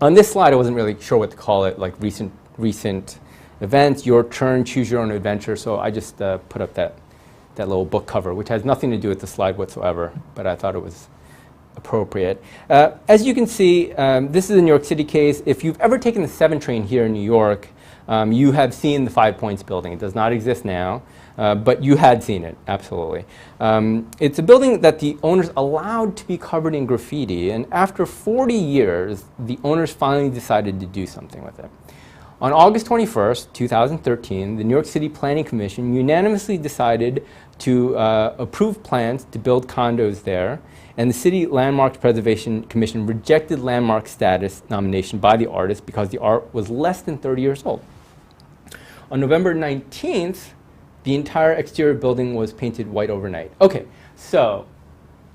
On this slide, I wasn't really sure what to call it, like recent events, your turn, choose your own adventure. So I just put up that little book cover, which has nothing to do with the slide whatsoever, but I thought it was appropriate. As you can see, this is a New York City case. If you've ever taken the 7 train here in New York, you have seen the 5 Pointz building. It does not exist now, but you had seen it, absolutely. It's a building that the owners allowed to be covered in graffiti, and after 40 years, the owners finally decided to do something with it. On August 21st, 2013, the New York City Planning Commission unanimously decided to approve plans to build condos there, and the City Landmarks Preservation Commission rejected landmark status nomination by the artist because the art was less than 30 years old. On November 19th, the entire exterior building was painted white overnight. Okay, so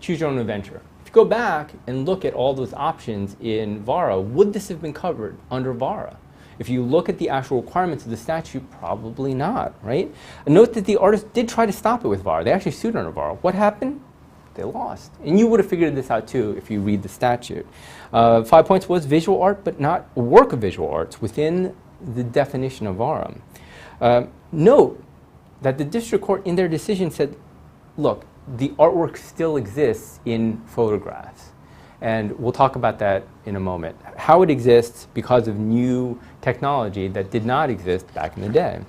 choose your own adventure. If you go back and look at all those options in VARA, would this have been covered under VARA? If you look at the actual requirements of the statute, probably not, right? And note that the artist did try to stop it with VARA. They actually sued under VARA. What happened? They lost. And you would have figured this out too if you read the statute. 5 Pointz was visual art, but not a work of visual arts within the definition of VARA. Note that the district court in their decision said, look, the artwork still exists in photographs. And we'll talk about that in a moment. How it exists because of new technology that did not exist back in the day.